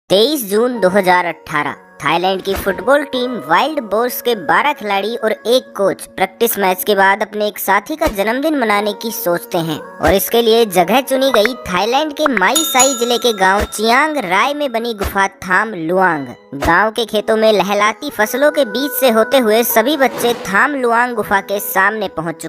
23 जून 2018 Thailand की football team wild boars के 12 खिलाड़ी और एक कोच प्रैक्टिस मैच के बाद अपने एक साथी का जन्मदिन मनाने की सोचते हैं और इसके लिए जगह चुनी गई थाईलैंड के माई साई जिले के गांव चियांग राय में बनी गुफा थाम लुआंग। गांव के खेतों में लहलाती फसलों के बीच से होते हुए सभी बच्चे थाम लुआंग गुफा के सामने पहुंच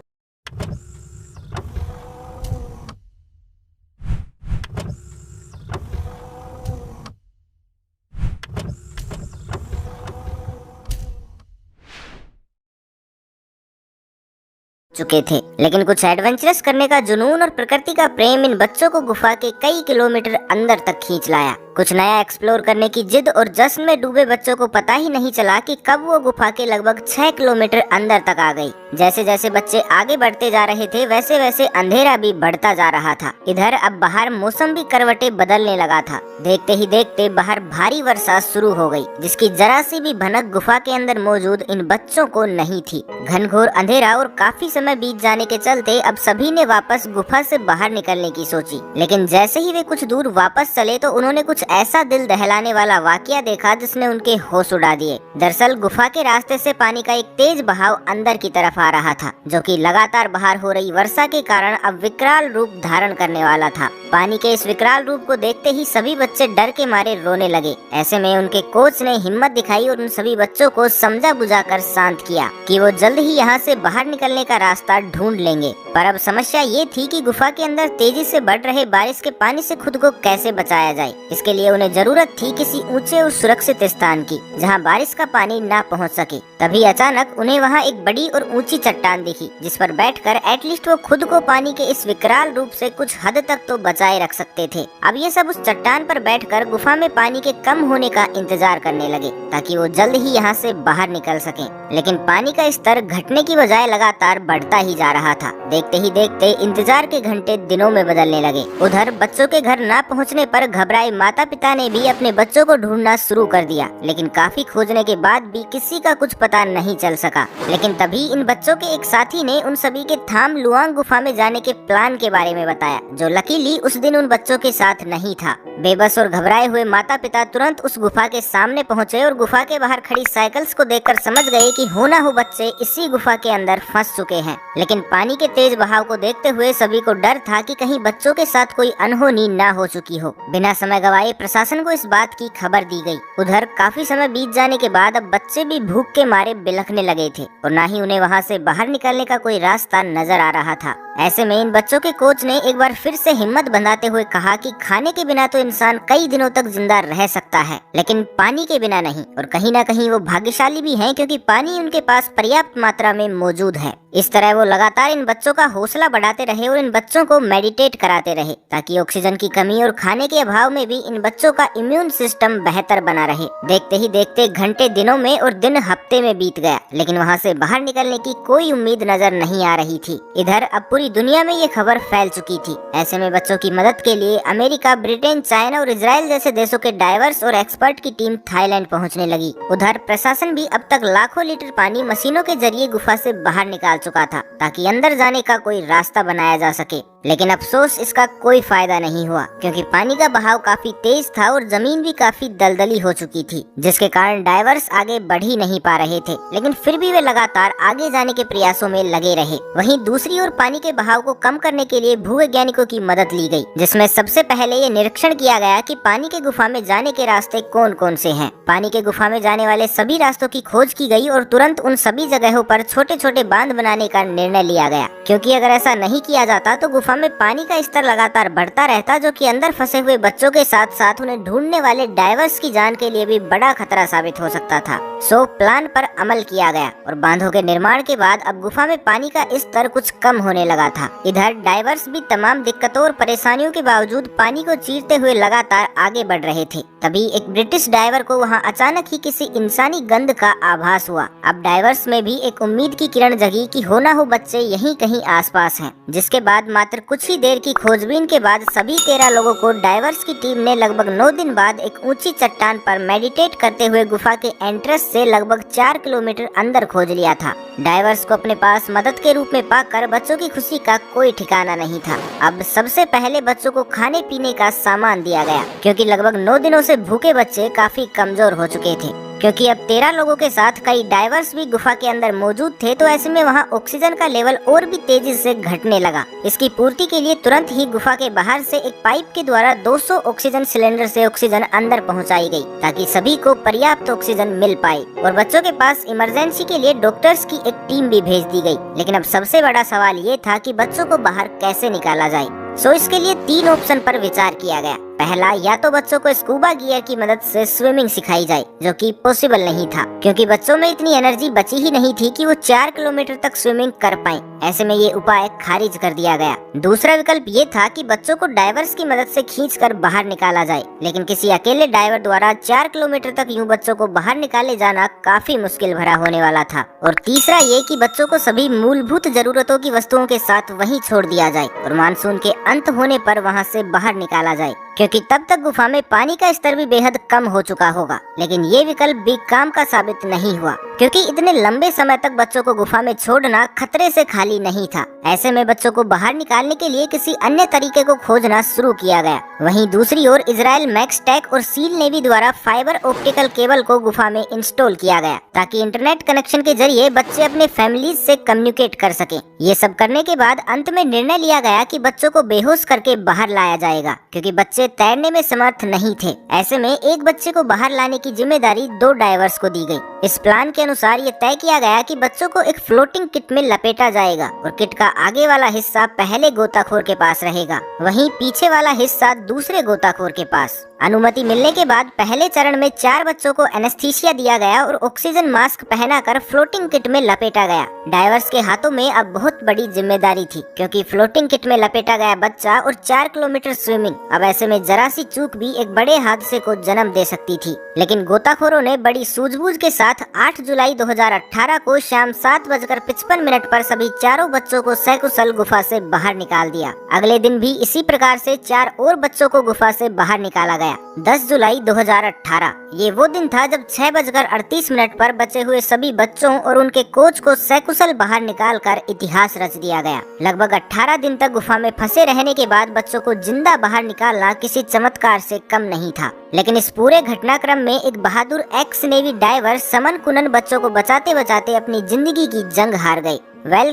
चुके थे, लेकिन कुछ एडवेंचरस करने का जुनून और प्रकृति का प्रेम इन बच्चों को गुफा के कई किलोमीटर अंदर तक खींच लाया। कुछ नया एक्सप्लोर करने की जिद और जश्न में डूबे बच्चों को पता ही नहीं चला कि कब वो गुफा के लगभग 6 किलोमीटर अंदर तक आ गई। जैसे जैसे बच्चे आगे बढ़ते जा रहे थे वैसे वैसे अंधेरा भी बढ़ता जा रहा था। इधर अब बाहर मौसम भी करवटें बदलने लगा था। देखते ही देखते बाहर भारी वर्षा शुरू हो गई, जिसकी जरा सी भी भनक गुफा के अंदर मौजूद इन बच्चों को नहीं थी। घनघोर अंधेरा और काफी समय बीत जाने के चलते अब सभी ने वापस गुफा से बाहर निकलने की सोची, लेकिन जैसे ही वे कुछ दूर वापस चले तो उन्होंने कुछ ऐसा दिल दहलाने वाला वाकया देखा जिसने उनके होश उड़ा दिए। दरअसल गुफा के रास्ते से पानी का एक तेज बहाव अंदर की तरफ आ रहा था, जो कि लगातार बाहर हो रही वर्षा के कारण अब विकराल रूप धारण करने वाला था। पानी के इस विकराल रूप को देखते ही सभी बच्चे डर के मारे रोने लगे। ऐसे में उनके कोच ने हिम्मत दिखाई और उन सभी बच्चों को समझा बुझाकर शांत किया कि वो जल्द ही यहाँ से बाहर निकलने का रास्ता ढूंढ लेंगे। पर अब समस्या ये थी कि गुफा के अंदर तेजी से बढ़ रहे बारिश के पानी से खुद को कैसे बचाया जाए। इसके लिए उन्हें जरूरत थी किसी ऊंचे और सुरक्षित स्थान की, जहां बारिश का पानी ना पहुंच सके। तभी अचानक उन्हें वहां एक बड़ी और ऊंची चट्टान दिखी, जिस पर बैठकर एटलीस्ट वो खुद को पानी के इस विकराल रूप से कुछ हद तक तो बचाए रख सकते थे। अब ये सब उस चट्टान पर बैठकर गुफा में पानी के कम होने का इंतजार करने लगे, ताकि वो जल्द ही यहाँ से बाहर निकल सकें। लेकिन पानी का स्तर घटने की बजाय लगातार बढ़ता ही जा रहा था। देखते ही देखते इंतजार के घंटे दिनों में बदलने लगे। उधर बच्चों के घर ना पहुँचने पर घबराए माता पिता ने भी अपने बच्चों को ढूंढना शुरू कर दिया, लेकिन काफी खोजने के बाद भी किसी का कुछ पता नहीं चल सका। लेकिन तभी इन बच्चों के एक साथी ने उन सभी के थाम लुआंग गुफा में जाने के प्लान के बारे में बताया, जो लकीली उस दिन उन बच्चों के साथ नहीं था। बेबस और घबराए हुए माता पिता तुरंत उस गुफा के सामने पहुंचे और गुफा के बाहर खड़ी साइकिल्स को देखकर समझ गए कि हो ना हो बच्चे इसी गुफा के अंदर फंस चुके हैं। लेकिन पानी के तेज बहाव को देखते हुए सभी को डर था कि कहीं बच्चों के साथ कोई अनहोनी ना हो चुकी हो। बिना समय गवाए प्रशासन को इस बात की खबर दी गई। उधर काफी समय बीत जाने के बाद अब बच्चे भी भूख के मारे बिलखने लगे थे और ना ही उन्हें वहां से बाहर निकलने का कोई रास्ता नजर आ रहा था। ऐसे में इन बच्चों के कोच ने एक बार फिर से हिम्मत बंधाते हुए कहा कि खाने के बिना तो इंसान कई दिनों तक जिंदा रह सकता है, लेकिन पानी के बिना नहीं। और कहीं ना कहीं वो भाग्यशाली भी हैं, क्योंकि पानी उनके पास पर्याप्त मात्रा में मौजूद है। इस तरह वो लगातार इन बच्चों का हौसला बढ़ाते रहे और इन बच्चों को मेडिटेट कराते रहे, ताकि ऑक्सीजन की कमी और खाने के अभाव में भी इन बच्चों का इम्यून सिस्टम बेहतर बना रहे। देखते ही देखते घंटे दिनों में और दिन हफ्ते में बीत गया, लेकिन वहाँ से बाहर निकलने की कोई उम्मीद नजर नहीं आ रही थी। इधर अब पूरी दुनिया में ये खबर फैल चुकी थी। ऐसे में बच्चों की मदद के लिए अमेरिका, ब्रिटेन, चाइना और इजराइल जैसे देशों के डाइवर्स और एक्सपर्ट की टीम थाईलैंड पहुंचने लगी। उधर प्रशासन भी अब तक लाखों लीटर पानी मशीनों के जरिए गुफा से बाहर निकाल चुका था, ताकि अंदर जाने का कोई रास्ता बनाया जा सके। लेकिन अफसोस इसका कोई फायदा नहीं हुआ, क्योंकि पानी का बहाव काफी तेज था और जमीन भी काफी दलदली हो चुकी थी, जिसके कारण डाइवर्स आगे बढ़ ही नहीं पा रहे थे। लेकिन फिर भी वे लगातार आगे जाने के प्रयासों में लगे रहे। वहीं दूसरी ओर पानी के बहाव को कम करने के लिए भूवैज्ञानिकों की मदद ली गई, जिसमें सबसे पहले ये निरीक्षण किया गया कि पानी के गुफा में जाने के रास्ते कौन कौन से हैं। पानी के गुफा में जाने वाले सभी रास्तों की खोज की गई और तुरंत उन सभी जगहों पर छोटे छोटे बांध बनाने का निर्णय लिया गया, क्योंकि अगर ऐसा नहीं किया जाता तो गुफा में पानी का स्तर लगातार बढ़ता रहता, जो कि अंदर फंसे हुए बच्चों के साथ साथ उन्हें ढूंढने वाले डाइवर्स की जान के लिए भी बड़ा खतरा साबित हो सकता था। सो प्लान पर अमल किया गया और बांधों के निर्माण के बाद अब गुफा में पानी का स्तर कुछ कम होने लगा था। इधर डाइवर्स भी तमाम दिक्कतों और परेशानियों के बावजूद पानी को चीरते हुए लगातार आगे बढ़ रहे थे। तभी एक ब्रिटिश डाइवर को वहां अचानक ही किसी इंसानी गंध का आभास हुआ। अब डाइवर्स में भी एक उम्मीद की किरण जगी कि हो ना हो बच्चे यहीं कहीं आसपास हैं। जिसके बाद मात्र कुछ ही देर की खोजबीन के बाद सभी 13 लोगों को डाइवर्स की टीम ने लगभग 9 दिन बाद एक ऊंची चट्टान पर मेडिटेट करते हुए गुफा के एंट्रेंस से लगभग 4 किलोमीटर अंदर खोज लिया था। डाइवर्स को अपने पास मदद के रूप में पाकर बच्चों की खुशी इमरजेंसी का कोई ठिकाना नहीं था। अब सबसे पहले बच्चों को खाने पीने का सामान दिया गया, क्योंकि लगभग 9 दिनों से भूखे बच्चे काफी कमजोर हो चुके थे। क्योंकि अब 13 लोगों के साथ कई डाइवर्स भी गुफा के अंदर मौजूद थे, तो ऐसे में वहाँ ऑक्सीजन का लेवल और भी तेजी से घटने लगा। इसकी पूर्ति के लिए तुरंत ही गुफा के बाहर से एक पाइप के द्वारा 200 ऑक्सीजन सिलेंडर से ऑक्सीजन अंदर पहुंचाई गई, ताकि सभी को पर्याप्त ऑक्सीजन मिल पाए। और बच्चों के पास इमरजेंसी के लिए डॉक्टर्स की एक टीम भी भेज दी गई। लेकिन अब सबसे बड़ा सवाल ये था कि बच्चों को बाहर कैसे निकाला जाए। इसके लिए 3 ऑप्शन पर विचार किया गया। पहला, या तो बच्चों को स्कूबा गियर की मदद से स्विमिंग सिखाई जाए, जो कि पॉसिबल नहीं था, क्योंकि बच्चों में इतनी एनर्जी बची ही नहीं थी कि वो 4 किलोमीटर तक स्विमिंग कर पाएं। ऐसे में ये उपाय खारिज कर दिया गया। दूसरा विकल्प ये था कि बच्चों को डाइवर्स की मदद से खींचकर बाहर निकाला जाए, लेकिन किसी अकेले डाइवर द्वारा 4 किलोमीटर तक यूं बच्चों को बाहर निकाले जाना काफी मुश्किल भरा होने वाला था। और तीसरा ये कि बच्चों को सभी मूलभूत जरूरतों की वस्तुओं के साथ वहीं छोड़ दिया जाए और मानसून के अंत होने पर वहाँ से बाहर निकाला जाए, क्योंकि तब तक गुफा में पानी का स्तर भी बेहद कम हो चुका होगा। लेकिन ये विकल्प भी काम का साबित नहीं हुआ, क्योंकि इतने लंबे समय तक बच्चों को गुफा में छोड़ना खतरे से खाली नहीं था। ऐसे में बच्चों को बाहर निकालने के लिए किसी अन्य तरीके को खोजना शुरू किया गया। वहीं दूसरी ओर इजराइल मैक्सटेक और सील नेवी द्वारा फाइबर ऑप्टिकल केबल को गुफा में इंस्टॉल किया गया, ताकि इंटरनेट कनेक्शन के जरिए बच्चे अपने फैमिलीज से कम्युनिकेट कर सके। ये सब करने के बाद अंत में निर्णय लिया गया कि बच्चों को बेहोश करके बाहर लाया जाएगा, क्योंकि बच्चे तैरने में समर्थ नहीं थे। ऐसे में एक बच्चे को बाहर लाने की जिम्मेदारी 2 डाइवर्स को दी गई। इस प्लान के अनुसार ये तय किया गया कि बच्चों को एक फ्लोटिंग किट में लपेटा जाएगा और किट का आगे वाला हिस्सा पहले गोताखोर के पास रहेगा, वहीं पीछे वाला हिस्सा दूसरे गोताखोर के पास। अनुमति मिलने के बाद पहले चरण में 4 बच्चों को एनेस्थीसिया दिया गया और ऑक्सीजन मास्क पहनाकर फ्लोटिंग किट में लपेटा गया। डाइवर्स के हाथों में अब बहुत बड़ी जिम्मेदारी थी, क्योंकि फ्लोटिंग किट में लपेटा गया बच्चा और 4 किलोमीटर स्विमिंग, अब ऐसे में जरा सी चूक भी एक बड़े हादसे को जन्म दे सकती थी। लेकिन गोताखोरों ने बड़ी सूझबूझ के साथ 8 जुलाई 2018 को शाम 7:55 पर सभी 4 बच्चों को सकुशल गुफा से बाहर निकाल दिया। अगले दिन भी इसी प्रकार से 4 और बच्चों को गुफा से बाहर निकाला गया। 10 जुलाई 2018 ये वो दिन था जब 6:38 पर बचे हुए सभी बच्चों और उनके कोच को सकुशल बाहर निकालकर इतिहास रच दिया गया। लगभग 18 दिन तक गुफा में फंसे रहने के बाद बच्चों को जिंदा बाहर निकालना किसी चमत्कार से कम नहीं था। लेकिन इस पूरे घटनाक्रम में एक बहादुर एक्स नेवी डाइवर समन कुनन बच्चों को बचाते बचाते अपनी जिंदगी की जंग हार गए।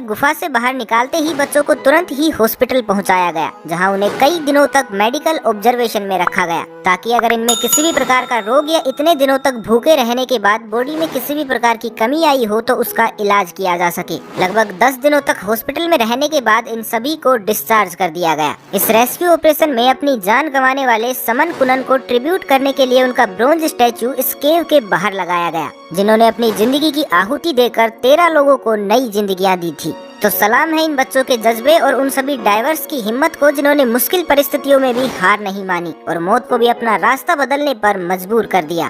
गुफा से बाहर निकालते ही बच्चों को तुरंत ही हॉस्पिटल पहुंचाया गया, जहां उन्हें कई दिनों तक मेडिकल ऑब्जर्वेशन में रखा गया, ताकि अगर इनमें किसी भी प्रकार का रोग या इतने दिनों तक भूखे रहने के बाद बॉडी में किसी भी प्रकार की कमी आई हो तो उसका इलाज किया जा सके। लगभग 10 दिनों तक हॉस्पिटल में रहने के बाद इन सभी को डिस्चार्ज कर दिया गया। इस रेस्क्यू ऑपरेशन में अपनी जान गंवाने वाले समन कुनन को ट्रिब्यूट करने के लिए उनका ब्रोंज स्टैचू इस केव के बाहर लगाया गया, जिन्होंने अपनी जिंदगी की आहुति देकर 13 लोगों को नई जिंदगियां दी थी। तो सलाम है इन बच्चों के जज्बे और उन सभी डाइवर्स की हिम्मत को, जिन्होंने मुश्किल परिस्थितियों में भी हार नहीं मानी और मौत को भी अपना रास्ता बदलने पर मजबूर कर दिया।